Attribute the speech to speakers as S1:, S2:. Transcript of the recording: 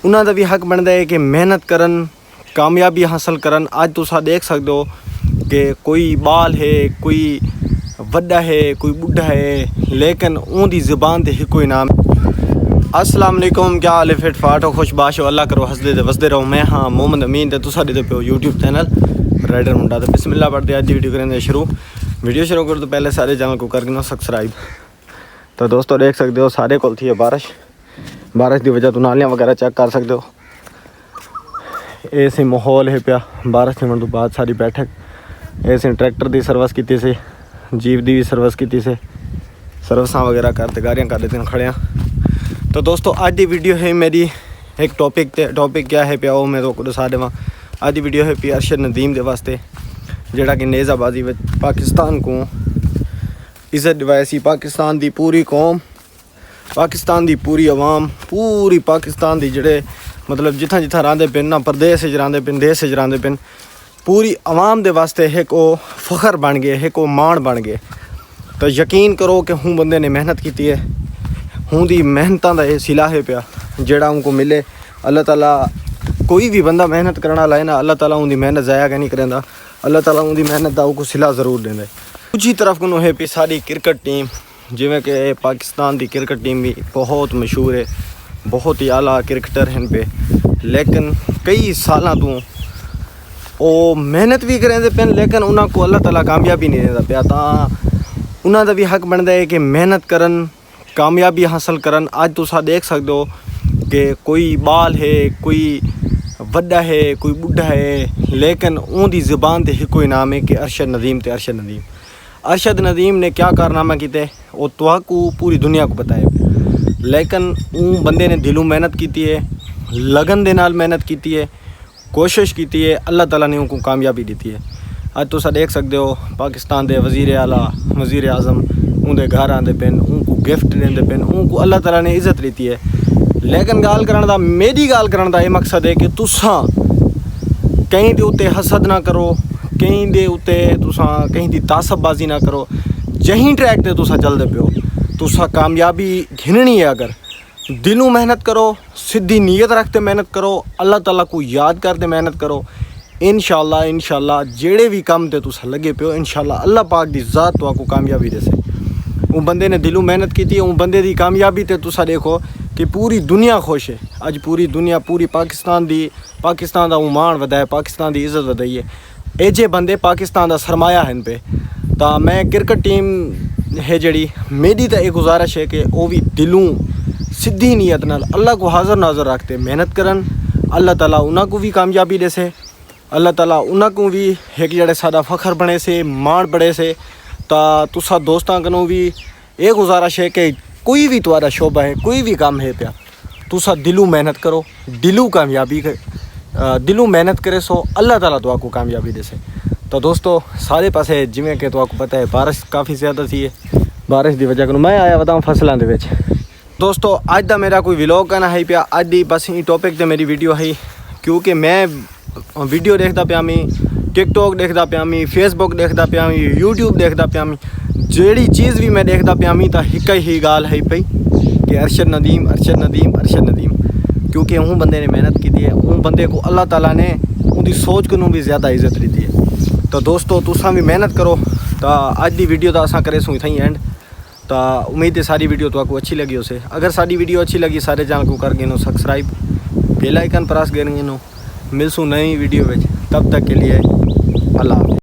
S1: उन्होंने भी हक बनता है कि मेहनत करन, कामयाबी हासिल करन। आज तुसा देख सकते हो कि कोई बाल है, कोई वड्डा है, कोई बुढ़ा है, लेकिन उनकी ज़बान से कोई नाम। अस्सलाम वालेकुम, क्या हाल है? फिट फाट हो, खुशबाश हो, अल्लाह करो हंसदे वसदे रहो। मैं हाँ मोहम्मद अमीन ते तुसा दे पे यूट्यूब चैनल राइडर मुंडा। तो बिस्मिल्लाह पढ़ते आज की वीडियो करेंगे शुरू। वीडियो शुरू करो तो पहले सारे चैनल को कर देना सब्सक्राइब। तो दोस्तों देख सकते हो सारे को थी है बारिश की वजह तो नालियाँ वगैरह चेक कर सकते हो। ऐसे माहौल है पिया बारिश होने तो बाद सारी बैठक। ऐसे ट्रैक्टर की सर्विस की से, जीप की भी सर्विस की से, सर्विसा वगैरह करते गाड़ियाँ कर देते हैं खड़े। तो दोस्तों आज की वीडियो है मेरी एक टॉपिक क्या है पिया वो मैं तो दसा देव। आज की वीडियो है पिया अरशद नदीम के वास्ते, जोड़ा कि नेज़ाबाजी में पाकिस्तान को इज्जत दिवाई सी। पाकिस्तान की पूरी कौम, पाकिस्तान की पूरी आवाम, पूरी पाकिस्तान की जोड़े मतलब जिथा जिथा रहांदे पिन ना, प्रदेश रहांदे पिन, देश रहांदे पिन, पूरी आवाम के वास्ते एक वो फखर बन गए, एक वो मान बन गए। तो यकीन करो कि हूँ बंदे ने मेहनत की है, हूँ दी मेहनतां दा सिला है पिया जेड़ा उनको मिले। अल्लाह ताला कोई भी बंदा मेहनत करने वाला है ना, अल्लाह ताला उनकी मेहनत ज़ाया नहीं करेंदा। अल्लाह ताला उनकी मेहनत का उनको सिला ज़रूर देंदा। दूसरी तरफ को है भी सारी क्रिकेट टीम, जिमें कि पाकिस्तान की क्रिकेट टीम भी बहुत मशहूर है, बहुत ही आला क्रिकेटर हैं पे, लेकिन कई सालों तो वो मेहनत भी करेंदे पेन, लेकिन उन्होंने को अल्लाह ताला कामयाबी नहीं देता पिया। तो उन्होंने भी हक बनता है कि मेहनत करन, कामयाबी हासिल करन। आज तुसा देख सकते हो कि कोई बाल है, कोई वड्डा है, कोई बुढ़ा है, लेकिन उनकी ज़बान से कोई नाम है कि अरशद नदीम। तो अरशद नदीम ने क्या कारनामा किए वो तो पूरी दुनिया को पता है, लेकिन उन बंदे ने दिलों मेहनत की है, लगन दे नाल मेहनत की है, कोशिश की है, अल्लाह ताला ने उनको कामयाबी दी है। आज तुसा देख सकते हो पाकिस्तान के वज़ीर आला, वज़ीर आज़म उनके घर आते पेन, उनको गिफ्ट देंदे पेन, उनको अल्लाह ताला ने इज्जत दी है। लेकिन गाल करने का, मेरी गाल करने का ये मकसद है कि तुसा कहीं के उत्ते हसद ना करो, कहीं के उत्ते तुसा कहीं की तासबबाजी ना करो। जहीं ट्रैक ते तुसा चलते पे हो, तुसा कामयाबी घिननी है अगर दिलों मेहनत करो, सीधी नीयत रखते मेहनत करो, अल्लाह ताला को याद करते मेहनत करो। इंशाल्लाह जेड़े भी काम ते तुसा लगे पे हो, इंशाल्लाह अल्लाह पाक दी ज़ात तो आपको कामयाबी दे से। वो बंदे ने दिलों मेहनत की है, वो बंदे की कामयाबी ते तुसा देखो कि पूरी दुनिया खुश है। अज पूरी दुनिया, पूरी पाकिस्तान का मान वधाया, पाकिस्तान की इज्जत वधाई है। ये जे बंदे पाकिस्तान का सरमाया हैं पे। तो मैं क्रिकेट टीम है जड़ी, मेरी तो एक गुजारिश है कि वो भी दिलों सीधी नीयत नाल अल्लाह को हाज़र नाज़र रखते मेहनत करन। अल्लाह ताला उन्होंने को भी कामयाबी दे से, अल्लाह ताला उन्होंने को भी एक जड़े सादा फखर बने से, मान बड़े से। तो तुसा दोस्तों को भी ये गुजारिश है कि कोई भी तुम्हारा शोबा है, कोई भी काम है पिया, तुसा दिलों मेहनत करो, दिलों मेहनत करे सो अल्लाह ताला तो आपको कामयाबी दे से। तो दोस्तों सारे पासे जिमें कि तो आपको पता है बारिश काफ़ी ज़्यादा थी है, बारिश की वजह को मैं आया बताऊँ फसलों के विच। दोस्तों अज का मेरा कोई व्लॉग कहना है पिया, अज की बस ये टॉपिक ते मेरी वीडियो है, क्योंकि मैं वीडियो देखता पिया मी, टिकटॉक देखता पिया मी, फेसबुक देखता पिया मी, यूट्यूब देखता पिया मी, जेड़ी चीज़ भी मैं देखता पिया मी तो एक ही गाल है पई कि अरशद नदीम, क्योंकि उन बंदे ने मेहनत की है, उन बंदे को अल्लाह ताला ने उनकी सोच को भी ज़्यादा इज्जत दी है। तो दोस्तों तुसा भी मेहनत करो। तो आज की वीडियो तो असा करे सो इतना ही एंड। तो उम्मीद है सारी वीडियो तो आपको अच्छी लगी उसे। अगर सारी वीडियो अच्छी लगी सारे चैनल को कर गिनो सब्सक्राइब, बेल आइकन प्रेस कर गिनो। मिलसूँ नई वीडियो में, तब तक के लिए अल्लाह।